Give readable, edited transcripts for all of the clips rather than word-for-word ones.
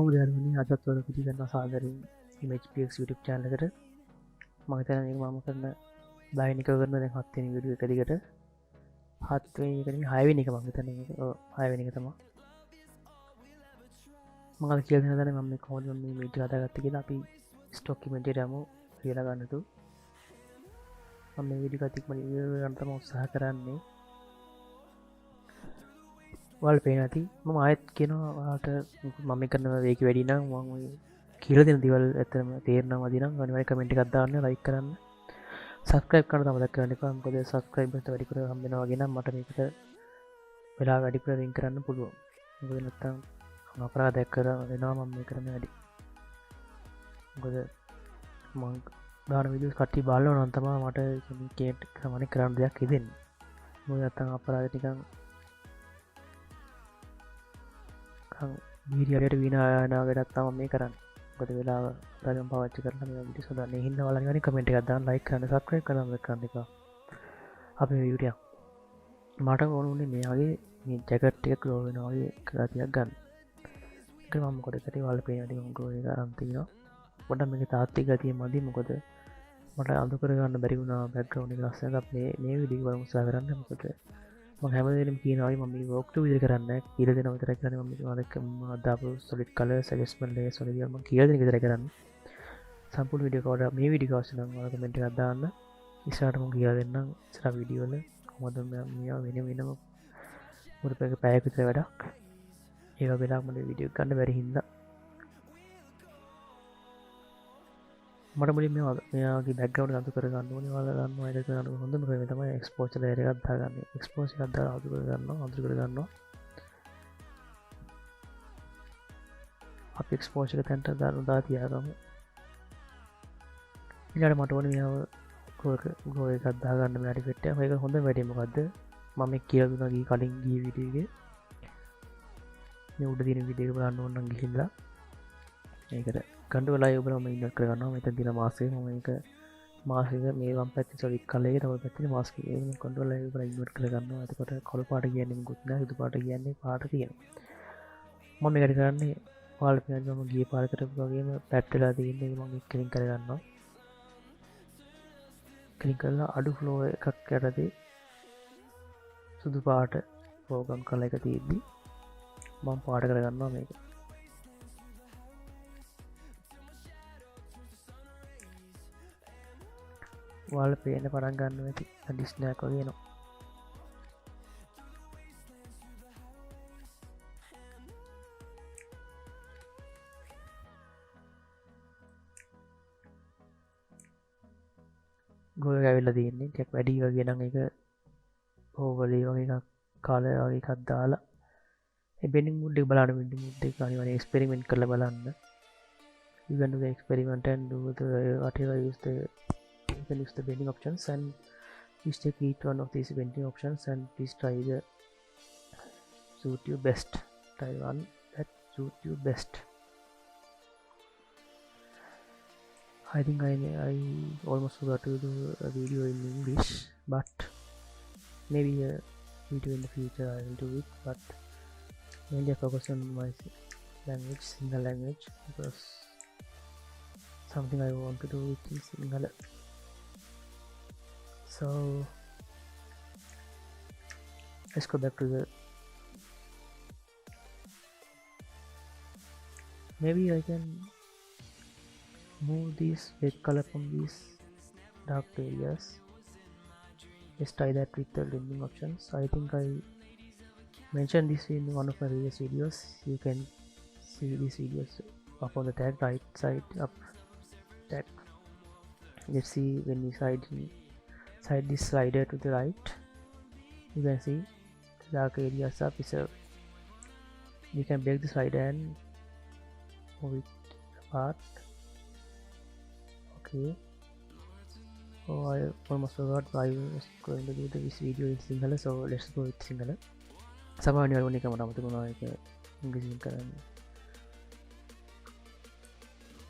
කොහොමද යාළුවනේ අදත් ඔයාලා පිළිගන්නවා සාදරයෙන් MHPX YouTube channel එකට. මම හිතන්නේ මේක මම කරන දෛනිකව කරන දැන් 7 වෙනි වීඩියෝ එක දිගට 7 වෙනි එක නෙමෙයි 6 වෙනි එක මම හිතන්නේ මේක. ඔව් 6 වෙනි එක තමයි. මම අද කියලා දෙන්න දන්නේ මම මේ කොහොමද මේ වීඩියෝ හදාගත්තේ කියලා. අපි ස්ටොක් ඉමේජ් එකට යමු කියලා ගන්නතු. මම මේ වීඩියෝ එකත් ඉක්මනින් ඉවර කරන්න තමයි උත්සාහ කරන්නේ. ඔයාලට පේනවා ඇති මම ආයෙත් කියනවා ඔයාලට මම කරන වේගය වැඩි නම් මම කියලා දෙන දේවල් ඇත්තටම තේරෙනවා මදි නම් අනිවාර්යෙන් කමෙන්ට් එකක් දාන්න ලයික් කරන්න සබස්ක්‍රයිබ් කරන්න තමයි මතක් කරන්න එපා මොකද සබස්ක්‍රයිබර්ස් වැඩි කර හම්බ වෙනවා වගේ නම් මට මේකට වෙලා වැඩිපුර ලින්ක් කරන්න පුළුවන් මොකද නැත්තම් අපරාධයක් කරනවා මම මේ කරන වැඩි මොකද මම දාන වීඩියෝස් කට්ටිය බලනවා නම් තමයි මට කේට් සමහර කරන්න දෙයක් හිතෙන්නේ මොකද නැත්තම් අපරාධ නිකන් වීඩියෝට විනාඩියක් වැඩක් තමයි මේ කරන්නේ. මොකද වෙලාව ගන්න පාවිච්චි කරලා මේ වීඩියෝ සදාන්නේ හින්න ඔයාලා නිකන් කමෙන්ට් එකක් දාන්න ලයික් කරන්න සබ්ස්ක්‍රයිබ් කරන්න කරන්න එපා. අපි මේ වීඩියෝ මට ඕනුනේ මේ වගේ මේ ජැකට් එක ග්ලෝ වෙනවා වගේ එකක් ගන්න. ඒක මම මොකද කරේ ඔයාලා පේන විදිහට මම ග්ලෝ එක අරන් තිනවා. පොඩ්ඩක් මේකේ තාත්තික ගතිය මදි මොකද මට අඳු කරගන්න බැරි වුණා බෑග්ග්‍රවුන්ඩ් එක ලස්සනට අපි මේ වීඩියෝ බලමු උත්සාහ කරන්න මොකද මම හැමදේම කියනවා මම මේ වොක් ටු විදිහට කරන්නේ කියලා දෙනවා විතරයි කරන්නේ මම ඔයාලට දාපු solid colors adjustment layers වල විදිහට මම කියලා දෙන එක විතරයි කරන්නේ සම්පූර්ණ වීඩියෝ එක මේ වීඩියෝ අවශ්‍ය නම් ඔයාලා කමෙන්ට් එකක් දාන්න ඉස්සරහට මම කියලා දෙන්නම් ඉස්සරහ වීඩියෝ වල කොහොමද මේවා වෙනම මුරුපේක පැයක් විතර වැඩක් ඒක වෙලාවක මම වීඩියෝ ගන්න බැරි හින්දා මට මුලින් මෙයාගේ බැක්ග්‍රවුන්ඩ් අඳු කරගන්න ඕනේ ඔයාලා දන්නවා ඒක කරන්න හොඳම ක්‍රමය තමයි එක්ස්පෝෂර් ලේයර් එකක් දාගන්න එක්ස්පෝෂර් එකක් දාලා අඳු කරගන්නවා අපි එක්ස්පෝෂර් එක තැන්ට දාලා තියාගමු ඊළඟට මට ඕනේ මෙයාව ගෝ එකක් දාගන්න මෙයාට ෆිට් එක මේක හොඳ වැඩේ මොකද්ද මම කියලා දුන්නා ගිය කලින් ගිය වීඩියෝ එකේ මේ උඩ තියෙන වීඩියෝ එක බලන්න ඕන නම් ගිහිල්ලා ඒකට කන්ට්‍රෝල් ලයිව් ඔබලම ඉන්වර්ට් කරගන්නවා මෙතන තියෙන මාස්ක් එක මම මේක මාස්ක් එක මේ වම් පැත්තේ සොලිඩ් කලර් එක තව පැත්තේ මාස්ක් එක ඒක කන්ට්‍රෝල් ලයිව් ඔබලා ඉන්වර්ට් කරගන්නවා එතකොට කළු පාට කියන්නේ මොකුත් නැහැ සුදු පාට කියන්නේ පාට තියෙනවා මම මේකට කරන්නේ ඔයාලට පේනවා මම ගියේ පාර කරපු වගේම පැට් වෙලා තියෙන එක මම ක්ලික් කරගන්නවා ක්ලික් කරලා අඩු ෆ්ලෝ එකක් යටතේ සුදු පාට ප්‍රෝග්‍රෑම් කරලා එක තියෙද්දි මම පාට කරගන්නවා මේක ඔයාල පේන පටන් ගන්න ඇති ඩිස්නයක් වගේ නවා ගොය ඇවිල්ලා තියෙන්නේ ටිකක් වැඩි වගේ නම් ඒක ඕවලේ වගේ එකක් කාලය වගේ එකක් දාලා ඒ බෙන්ඩින් මූඩ් එක බලන්න බෙන්ඩින් මූඩ් එක අනිවාර්යෙන් එක්ස්පෙරිමන්ට් කරලා බලන්න you can do the experiment and do the whatever use the you can use the bending options and please take each one of these bending options and please try the suit you best try one that suit you best I think I almost forgot to do a video in English but maybe a video in the future I will do it but mainly I focus on my language Sinhala language because something I want to do with in Sinhala so let's go back to the maybe I can move this red color from these dark areas let's try that with the blending options I think I mentioned this in one of my previous videos you can see these videos up on the tag right side up tag let's see when we slide this slider to the right you can see the dark areas are preserved you can break the slider and move it apart okay oh I almost forgot I was going to do this video in Sinhala so let's go with Sinhala සමහරවිට අර ඕනේ කමට අමතක වුණා ඒක ඉංග්‍රීසියෙන් කරන්න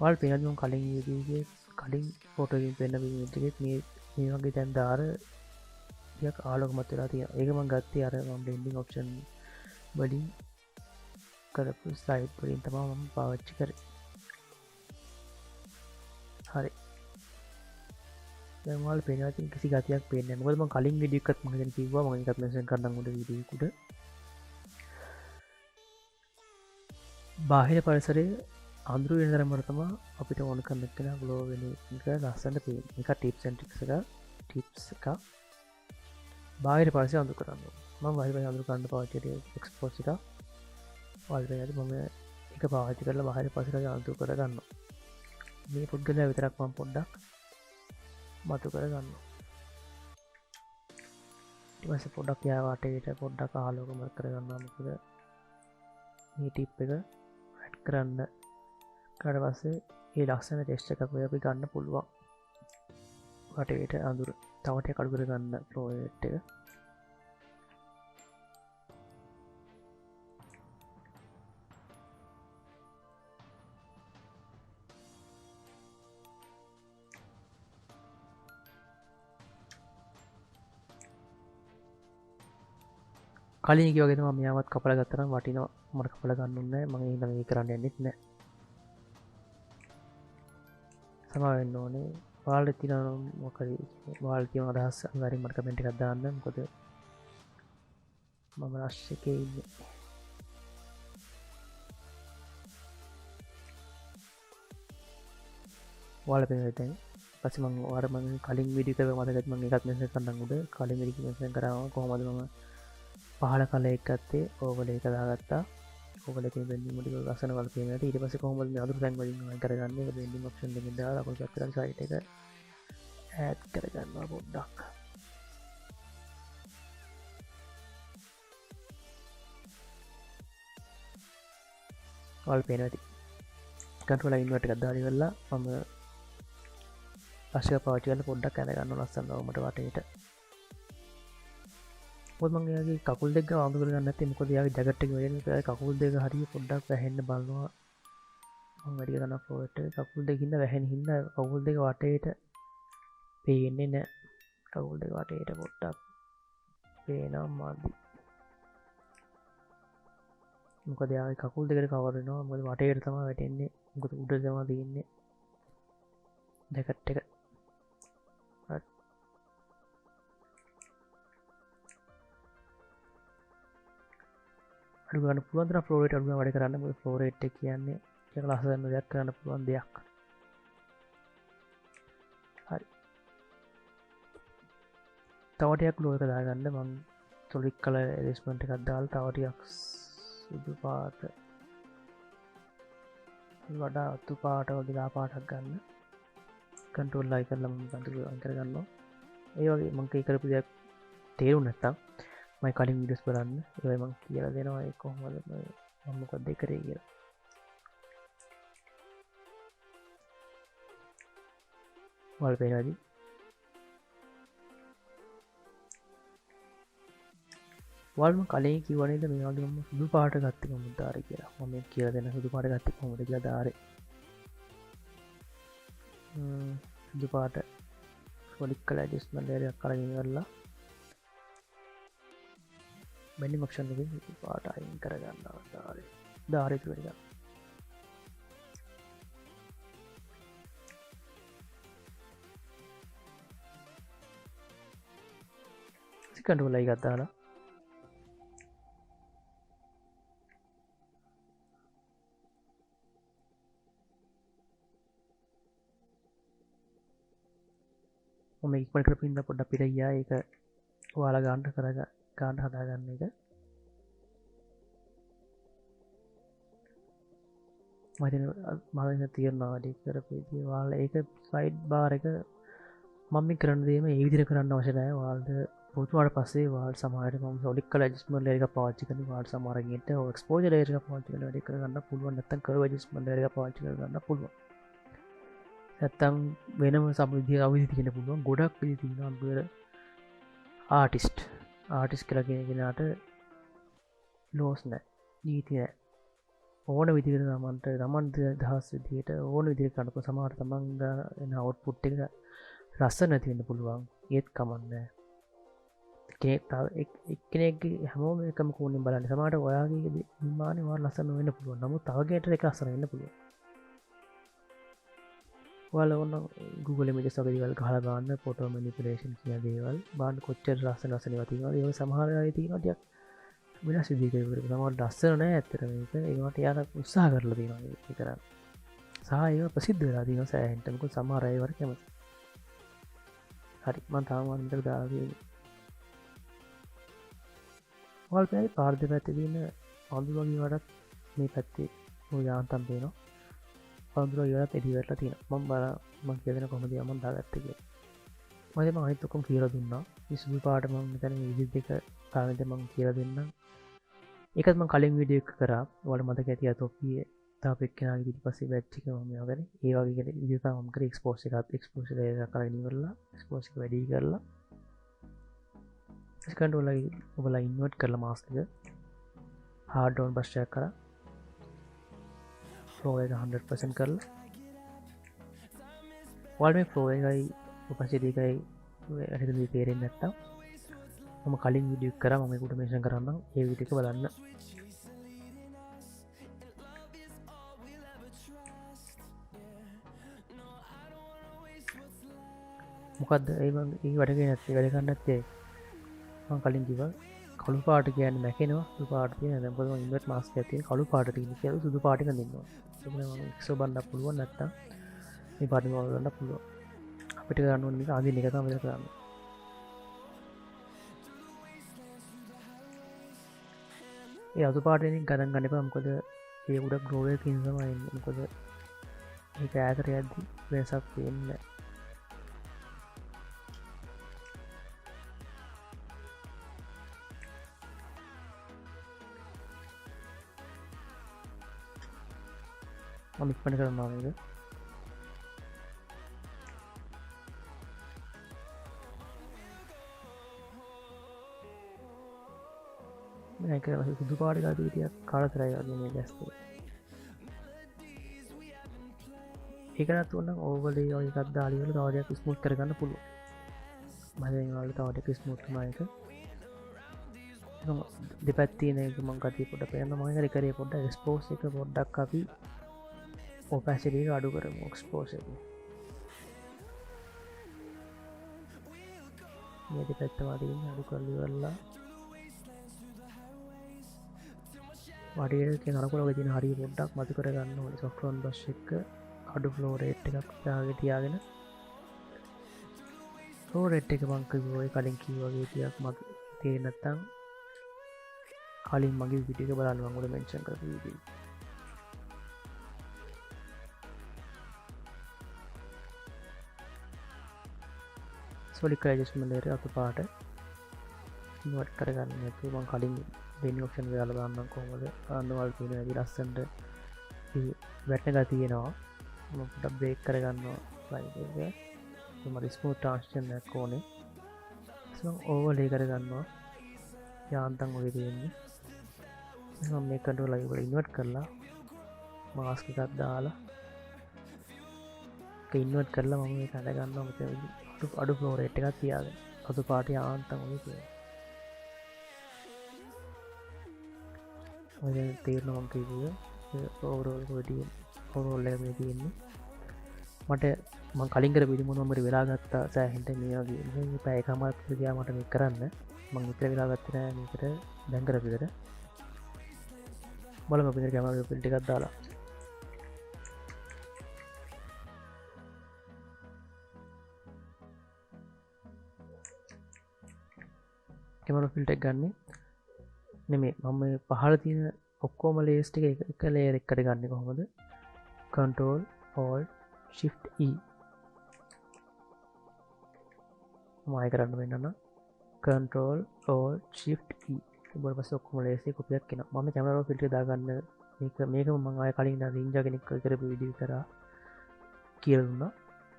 ඔයාලා පේනද මම කලින් වීඩියෝ එකේ කලින් ෆොටෝ එකකින් පෙන්න ඉමේජ් එකේ මේ වගේ දැන් දාර ටිකක් ආලෝකමත් වෙලා තියෙනවා ඒක මම ගත්තේ අර මම බ්ලෙන්ඩින් ඔප්ෂන් වලින් කරපු ස්ලයිඩ් වලින් තමයි මම පාවිච්චි කරේ. හරි. දැන් ඔයාලට පේනවා ඉතින් කිසි ගතියක් පේන්නේ නැහැ. මොකද මම කලින් වීඩියෝ එකත් මම දැන් කිව්වා මම ඒකත් මෙන්ෂන් කරන්නම් උඩ වීඩියෝ එකට. බාහිර පරිසරයේ අඳුරු වෙන තරමට තමයි අපිට ඕන කරන එක ග්ලෝ වෙන එක ලස්සනට පේන්නේ. මේක ටිප්ස් ඇන්ඩ් ටිප්ස් එක බාහිර පරිසරය අඳුර කරන්න. මම බාහිර පරිසරය අඳුර කරන්න පාවිච්චි කරේ එක්ස්පෝස් එක. ඔයාලට මම ඒක පාවිච්චි කරලා බාහිර පරිසරය අඳුර කර ගන්නවා. මේ පුද්ගලයා විතරක් මම පොඩ්ඩක් මතු කර ගන්නවා. ඊට පස්සේ පොඩ්ඩක් යා වටේට පොඩ්ඩක් ආලෝකමත් කර ගන්නවා. මොකද මේ ටිප් එක ඇඩ් කරන්න ඊට පස්සේ ඒ ලස්සන ටෙක්ස්චර් එකක් ඔය අපි ගන්න පුළුවන්. වටේට අඳුර තව ටිකක් අඩු කර ගන්න ෆ්ලෝ රේට් එක. කලින් කිව්වා වගේ තමයි මම යාවත් කපලා ගත්තා නම් වටිනවා. මට කපලා ගන්න ඕනේ නැහැ. මම ඊළඟ මේක කරන්න යන්නෙත් නැහැ. සමා වෙන්න ඕනේ. ඔයාලට තියෙන මොකද ඔයාලට තියෙන අදහස් අනිවාර්යෙන් මට කමෙන්ට් එකක් දාන්න. මොකද මම රෂ් එකේ ඉන්නේ. ඔයාලා පේනවා දැන්. පස්සේ මම ඔයාලට මම කලින් වීඩියෝ එකක මතකයි මම ඒකත් මෙන්ෂන් කරන්නම් උඩ. කලින් වීඩියෝ මෙන්ෂන් කරාම කොහොමද මම පහළ කල එක ගත්තේ ඕවල එක දාගත්තා. ඕවල එකේ බෙන්ඩින් ටික ලස්සන වල පේනවා. ඊට පස්සේ කොහොමද මේ අඳුරු තැන් වලින් අයින් කරගන්නේ? ඒක බෙන්ඩින් ඔප්ෂන් එකෙන් දාලා අපිට පැත්තට සයිඩ් එක ඈඩ් කරගන්නවා පොඩ්ඩක්. වල පේනවා ඉතින්. කන්ට්‍රෝල් ඉන්වර්ට් එකක් දාලා ඉවරලා මම පස්සේ පාවිච්චි කරලා පොඩ්ඩක් ඇඳ ගන්නවා ලස්සනව මට වටේට. මොකද මම එයාගේ කකුල් දෙක අඳු කරගන්න නැත්තේ මොකද එයාගේ ජැකට් එක වෙන නිසා කකුල් දෙක හරිය පොඩ්ඩක් වැහෙන්න බලනවා. මම වැඩි කරන ෆ්ලෝට් එක කකුල් දෙකින්ද වැහෙන හින්දා කකුල් දෙක වටේට පේන්නේ නැහැ. කකුල් දෙක වටේට පොඩ්ඩක් පේනවා මදි. මොකද එයාගේ කකුල් දෙකට කවර් වෙනවා. මොකද වටේට තමයි වැටෙන්නේ. මොකද උඩ තමයි තියෙන්නේ ජැකට් එක. අඩු ගන්න පුළුවන් තරම් ෆ්ලෝ රේට් අඩු ගන්න වැඩ කරන්න. මොකද ෆ්ලෝ රේට් එක කියන්නේ ඒක ලස්සන දෙයක් කරන්න පුළුවන් දෙයක්. හරි. තව ටිකක් ලෝ එක දාගන්න මම සොලිඩ් කලර් ඇඩ්ජස්ට්මන්ට් එකක් දාලා තව ටිකක් සුදු පාට වඩා අතු පාට වගේ දා පාටක් ගන්න. කන්ට්‍රෝල් I කරලා මම කන්ට්‍රෝල් අයින් කරගන්නවා. ඒ වගේ මම කී කරපු දෙයක් තේරුම් නැත්තම් මම කලින් වීඩියෝස් බලන්න. ඒවයි මම කියලා දෙනවා ඒ කොහොමද මම මොකද කරේ කියලා. වල් පේනවාද? වල් මම කලින් කිව්වා නේද මේ වගේ මම සුදු පාට ගත්තේ කොහොමද දාරේ කියලා. මම මේ කියලා දෙන සුදු පාට ගත්තේ කොහොමද කියලා දාරේ. සුදු පාට සොලිඩ් කලර් ඇඩ්ජස්ට්මන්ට් එකක් අරගෙන ඉවරලා බෙන්ඩින් ඔප්ෂන් එකෙන් සුදු පාට අයින් කරගන්නවා දාරේ ඉවර ගන්න. කන්ට්‍රෝල් I එකක් දාලා මම ඉක්මනට කරපින්න පොඩ්ඩක් පිට ගියා. ඒක ඔයාලා ගන්න හදාගන්න එක. මම තීරණා වැඩි කරපු විදිය ඔයාලා ඒක ස්ලයිඩ් බාර් එක මම මේ කරන දේම ඒ විදිහට කරන්න අවශ්‍ය නැහැ. ඔයාලට පුරුදුනාට පස්සේ ඔයාලට සමහරවිට මම සොලිඩ් කලර් ඇඩ්ජස්ට්මන්ට් ලේයර් එක පාවිච්චි කරනවා. ඔයාලට සමහරවිට එක්ස්පෝෂර් ලේයර් එක පාවිච්චි කරලා වැඩි කරගන්න පුළුවන්. නැත්නම් කර්ව් ඇඩ්ජස්ට්මන්ට් ලේයර් එක පාවිච්චි කරගන්න පුළුවන්. නැත්තම් වෙනම සමවිදිය අවවිදි තියෙන පුළුවන්. ගොඩක් විදි තියෙනවා. අන්තිමට ආටිස්ට් කියලා කියන කෙනාට ලෝස් නැහැ. නීති නැහැ. ඕන විදිහට තමන්ට දහස් විදිහට ඕන විදිහට කරනකොට සමහර තමන්ගේ එන අවුට්පුට් එක ලස්සන නැති වෙන්න පුළුවන්. ඒත් කමක් නැහැ. කෙනෙක් තව එක්කෙනෙක්ගේ හැමෝම එකම කෝණයෙන් බලන්න. සමහරට ඔයාගේ නිර්මාණය ඔයාලා ලස්සන වෙන්න පුළුවන්. නමුත් තව කෙනෙක්ට ඒක ලස්සන වෙන්න පුළුවන්. ඔයාලා ඕන Google Images වගේ දේවල් ගහලා බලන්න photo manipulation කියන දේවල් බලන්න කොච්චර ලස්සන ඒවා තියෙනවද. ඒක සමහර අය තියෙනවා ටිකක් වෙනස් විදිහකට කරලා. සමහර ලස්සන නෑ ඇත්තට මේක. ඒකට යාලා උත්සාහ කරලා තියෙනවා ඒක කරන්න. සහ ඒක ප්‍රසිද්ධ වෙලා තියෙනවා සෑහෙන්න. මොකද සමහර අය වර කැමති. හරි මම තාම අන්තර දාලා තියෙනවා. ඔයාලා පාර දෙපැත්තේ තියෙන අඳුර වගේ වඩත් මේ පැත්තේ ඔය යාන්තම් පේනවා. අඳුර වලට එඩි වෙලා තියෙනවා. මම කියන කොහොමද මම දාගත්තේ කියලා. මම අනිත් ඔක්කොම කියලා දුන්නා. මේ සුදු පාට මම මෙතන විදිහට එක කාගෙන්ද මම කියලා දෙන්නම්. ඒකත් මම කලින් වීඩියෝ එක කරා. ඔයාලට මතක ඇති අතෝපියේ තාප එක්කෙනාගේ ඊපස්සේ බැච් එක මම යවගෙන ඒ වගේ විදිහට මම කරේ එක්ස්පෝස් එකක් කරගෙන ඉවරලා එක්ස්පෝස් එක වැඩි කරලා ස්කන්ඩ් ඔයාලා ඉන්වර්ට් කරලා මාස්ක් එක hard down brush එක කරා flow එක 100% කරලා ඔයාලා මේ flow එකයි opacity එකයි වැඩිද තේරෙන්නේ නැත්තම් මම කලින් වීඩියෝ එක කරා මම ඒකට මෙන්ෂන් කරන්නම් ඒ වීඩියෝ එක බලන්න මොකක්ද ඒ වැඩ ගන්න නැත්තේ මම කලින් කිව්වා කළු පාට කියන්නේ නැකෙනවා සුදු පාට තියෙන දැන් පොතම ඉන්වර්ට් මාස්ක් එකක් තියෙන කළු පාට තියෙන කියලා සුදු පාට එක දෙන්නවා ඒක මම එක්සෝ බණ්ඩක් පුළුවන් නැත්තම් මේ පාටින් වල ගන්න පුළුවන් අපිට ගන්න ඕනේ මේක අඳින්න එක තමයි කරන්නේ ඒ අතු පාටෙන් ගණන් ගන්න එපා මොකද ඒ උඩ ග්‍රෝ එකක් තියෙන තමයි එන්නේ මොකද ඒක ඈතට යද්දි වෙනසක් වෙන්නේ මම ඉක්මනට කරනවා මේක මේක සුදු පාට එකක් ටිකක් කාලතරයි වගේ මේ දැස්සේ ඒක නත් උනනම් ඕවර්ලේ වගේ එකක් දාලා ඉවරලා තව ටිකක් ස්මූත් කරගන්න පුළුවන් මම දැන් ඔයාලට තව ටිකක් ස්මූත් කරනවා ඒක දෙපැත්තේ නේ මම කතිය පොඩ්ඩක් පේන්න මම හරි කරේ පොඩ්ඩක් එක්ස්පෝස් එක පොඩ්ඩක් අපි opacity එක අඩු කරමු expose එක මේ දෙපැත්තම අදින්න අඩු කරලා ඉවරලා වඩේට කනකොට ඔය තියෙන හරිය පොඩ්ඩක් මතු කර ගන්න ඕනේ soft on brush එක අඩු flow rate එකක් තියාගෙන flow rate එක මම කිව්වා කලින් කිව්වා වගේ ටිකක් මතු තේරෙන්නේ නැත්නම් කලින් මගේ වීඩියෝ එක බලන්න මම උඩ මෙන්ෂන් කරපු වීඩියෝ solid adjustment layer අතු පාට ඉන්වර්ට් කරගන්න නැතුව මම කලින් වෙන ඔප්ෂන් දාලා දාන්නම් කොහොමද අන්නවල් තියෙන වැඩි ලස්සනට මේ වැටෙන ගතිය තියෙනවා මම පොඩ්ඩක් බ්‍රේක් කරගන්නවා ස්ලයිඩ් එක මම ස්මූත් ට්‍රාන්සිෂන් එකක් ඕනේ මම ඕවර්ලේ කරගන්නවා යාන්තම් වගේ තියෙන්නේ මම මේ කන්ට්‍රෝල් එක වල ඉන්වර්ට් කරලා මාස්ක් එකක් දාලා ඒක ඉන්වර්ට් කරලා මම මේක අඩ ගන්නවා මෙතන අඩු ෆ්ලෝ රේට් එකක් තියාගෙන අතු පාට යාන්තම් වගේ තියෙනවා ඔය තේරෙනවා මම කිව්වේ ඕවරෝල් කොටිය ඕවරෝල් එක මේ තියෙන්නේ මට මම කලින් කරපු විදිහ මොනවම වෙලා ගත්තා සෑහෙන්න මේ වගේ මේ පැය එකමාරක් ගියා මට මේක කරන්න මම විතර වෙලා ගත්තේ නෑ මේකට දැන් කරපු විතර බලමු අපිට කැමරා ෆිල්ටර් එකක් දාලා කැමරා ෆිල්ටර් එක ගන්නේ නෙමෙයි මම පහළ තියෙන ඔක්කොම ලේයර්ස් ටික එක ලේයර් එකකට ගන්න කොහොමද control alt shift e මම ආයෙ කරන්න වෙනනම් control alt shift e ඊට පස්සේ ඔක්කොම ලේයර්ස් ටික කොපියක් කරනවා මම කැමරා ෆිල්ටර් දාගන්න මේක මම ආයෙ කලින් රින්ජා කෙනෙක් කරපු වීඩියෝ කරා කියලා දුන්නා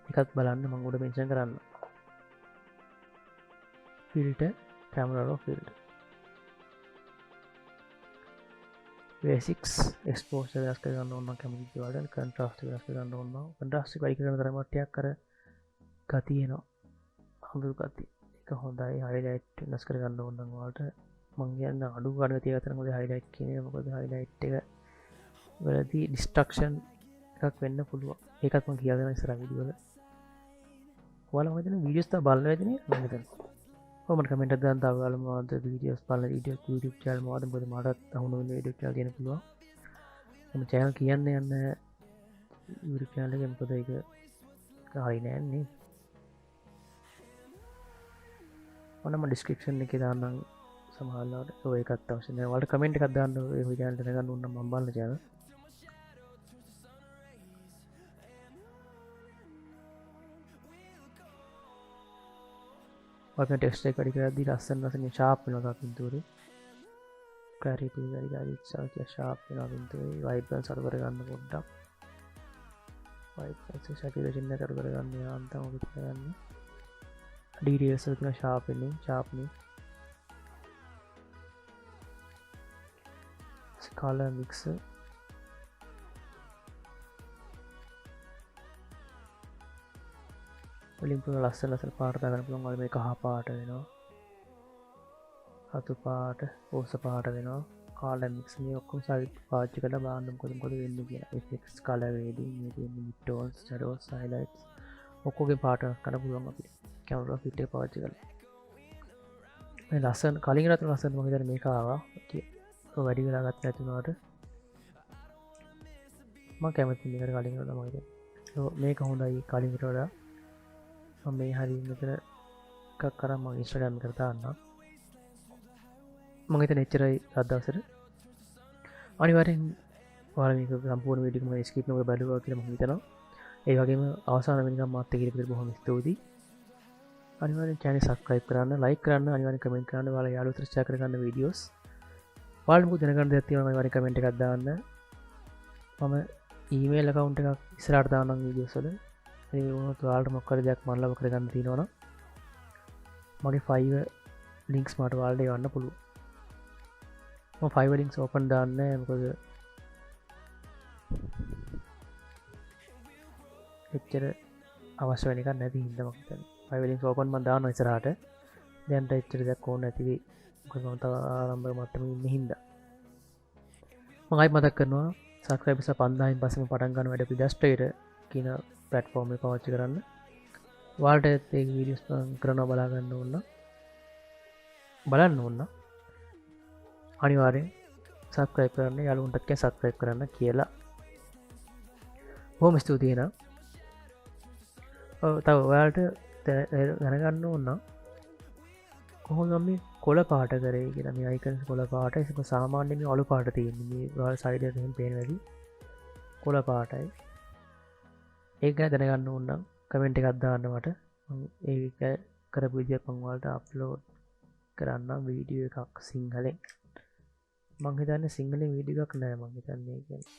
එකක් බලන්න මම උඩ මෙන්ෂන් කරන්න filter camera filter basics exposure වෙනස් කරගන්න ඕන නම් කැමති වල contrast වෙනස් කරගන්න ඕන නම් contrast එක වැඩි කරන තරම ටිකක් අර ගතිය එනවා අඳුරු ගතිය ඒක හොඳයි highlight වෙනස් කරගන්න ඕන නම් ඔයාලට මම කියන්නේ අඩු ගන්න තිය අතර මොකද highlight කියන්නේ මොකද highlight එක වලදී distraction එකක් වෙන්න පුළුවන් ඒකත් මම කියලා දෙනවා ඉස්සරහ වීඩියෝ වල ඔයාලා මොකද වීඩියෝස් තා බලන්න වෙන්නේ මම හිතන්නේ කොහොමද කමෙන්ට් එකක් දාන්න තව ඔයාලා මොනවද වීඩියෝස් බලන YouTube channel මොකද මොකද මටත් අහුන වෙන වීඩියෝ channel තියෙන පුළුවන් මම channel කියන්නේ යන්නේ YouTube channel එකේ මොකද ඒක හරි නෑ නේ ඔන්නම ඩිස්ක්‍රිප්ෂන් එකේ දාන්නම් සමහරවිට ඔය එකත් අවශ්‍ය නැහැ ඔයාලට කමෙන්ට් එකක් දාන්න ඔය channel එක ගන්න ඕන නම් මම බලන channel ඔයාලට ටෙක්ස්ට් එක වැඩි කරද්දී ලස්සන ෂාප් වෙනවා පින්තූරේ clarity වැඩි කරද්දී ෂාප් වෙනවා පින්තූරේ vibrance අඩු කරගන්න පොඩ්ඩක් vibrance saturation එක අඩු කරගන්න යාන්තම් ඔබ කරගන්න details එක තියෙන sharpening color mix වලින් පුරා ලස්සන පාට දාගන්න පුළුවන් වල මේක කහ පාට වෙනවා රතු පාට රෝස පාට වෙනවා color mix මේ ඔක්කොම සයිඩ් පාවිච්චි කරලා බලන්න මොකද වෙන්නේ කියලා effects color grading මේ තියෙන mid tones shadows highlights ඔක්කොගේ පාට කරන්න පුළුවන් අපිට කැමරා ෆිට එක පාවිච්චි කරලා මේ ලස්සන කලින් රට ලස්සන මම හිතන්නේ මේක ආවා ඔය වැඩි වෙලා ගත්ත නැති උනාට මම කැමති මේකට කලින් රට මම හිතන්නේ මේක හොඳයි කලින් රට වඩා මම මේ හරිය මෙතන එකක් කරා මම Instagram එකට දාන්නම් මම හිතන්නේ එච්චරයි අද දවසට අනිවාර්යෙන් ඔයාලා මේක සම්පූර්ණ වීඩියෝ එක මම ස්කිප් නොකර බලුවා කියලා මම හිතනවා ඒ වගේම අවසාන වෙනකම් මාත් එක්ක ඉන්න බොහොම ස්තුතියි අනිවාර්යෙන් channel subscribe කරන්න like කරන්න අනිවාර්යෙන් comment කරන්න ඔයාලා යාළුවෝත් share කරගන්න වීඩියෝස් ඔයාලා මොකද දැනගන්න දෙයක් තියෙනවා අනිවාර්යෙන් comment එකක් දාන්න මම email account එකක් ඉස්සරහට දාන්නම් වීඩියෝස් වල ඒ වුණොත් ඔයාලට මොකක් හරි දෙයක් මනලව කරගන්න තියෙනවා නම් මගේ 5 links මට ඔයාලට එවන්න පුළුවන් මම 5 links open දාන්නේ මොකද එච්චර අවශ්‍ය වෙන එකක් නැති හින්දා මම හිතන්නේ 5 links open මම දානවා ඉස්සරහට දැන්ට එච්චර දෙයක් ඕන නැති වෙයි මොකද මම තව ආරම්භක මට්ටමේ ඉන්නේ හින්දා මම ආයි මතක් කරනවා subscribers 5000න් පස්සෙම පටන් ගන්න වැඩ පිළිදස්ටේට කියන platform එක පාවිච්චි කරන්න ඔයාලට ඒ වීඩියෝස් කරනවා බලන්න ඕන අනිවාර්යෙන් subscribe කරන්න යාළුවන්ටත් කියන subscribe කරන්න කියලා බොහොම ස්තුතියි නා තව ඔයාලට දැනගන්න ඕන කොහොමද මේ කොළ පාට කරේ කියලා මේ icons කොළ පාට ඒක සාමාන්‍යයෙන් මේ අලු පාට තියෙන්නේ මේ ඔයාලා සයිඩ් එකෙන් පේන වැඩි කොළ පාටයි ඒක ගැන දැනගන්න ඕන නම් කමෙන්ට් එකක් දාන්න මට ඒක කරපු විදියට මම ඔයාලට අප්ලෝඩ් කරන්නම් වීඩියෝ එකක් සිංහලෙන් මම හිතන්නේ සිංහලෙන් වීඩියෝ එකක් නෑ මම හිතන්නේ ඒ කියන්නේ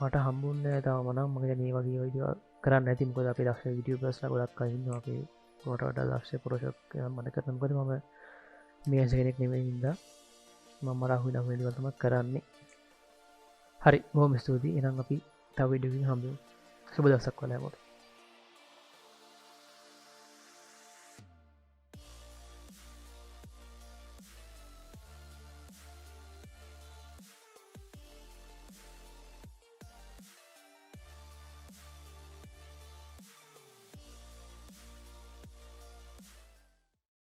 මට හම්බුන්නේ නෑ තාම නම් මම හිතන්නේ මේ වගේ වීඩියෝ කරන්න නැති මොකද අපේ දක්ෂ යූටියුබර්ස්ලා ගොඩක් අය ඉන්නවා අපේ කොට වඩා දක්ෂ ෆොටෝෂොප් මම කරන මොකද මම මේ කෙනෙක් නෙමෙයි හින්දා මම රාහුල වීඩියෝ තමයි කරන්නේ හරි බොහොම ස්තුතියි එහෙනම් අපි තව වීඩියෝ එකකින් හම්බෙමු සුබ දවසක් වලට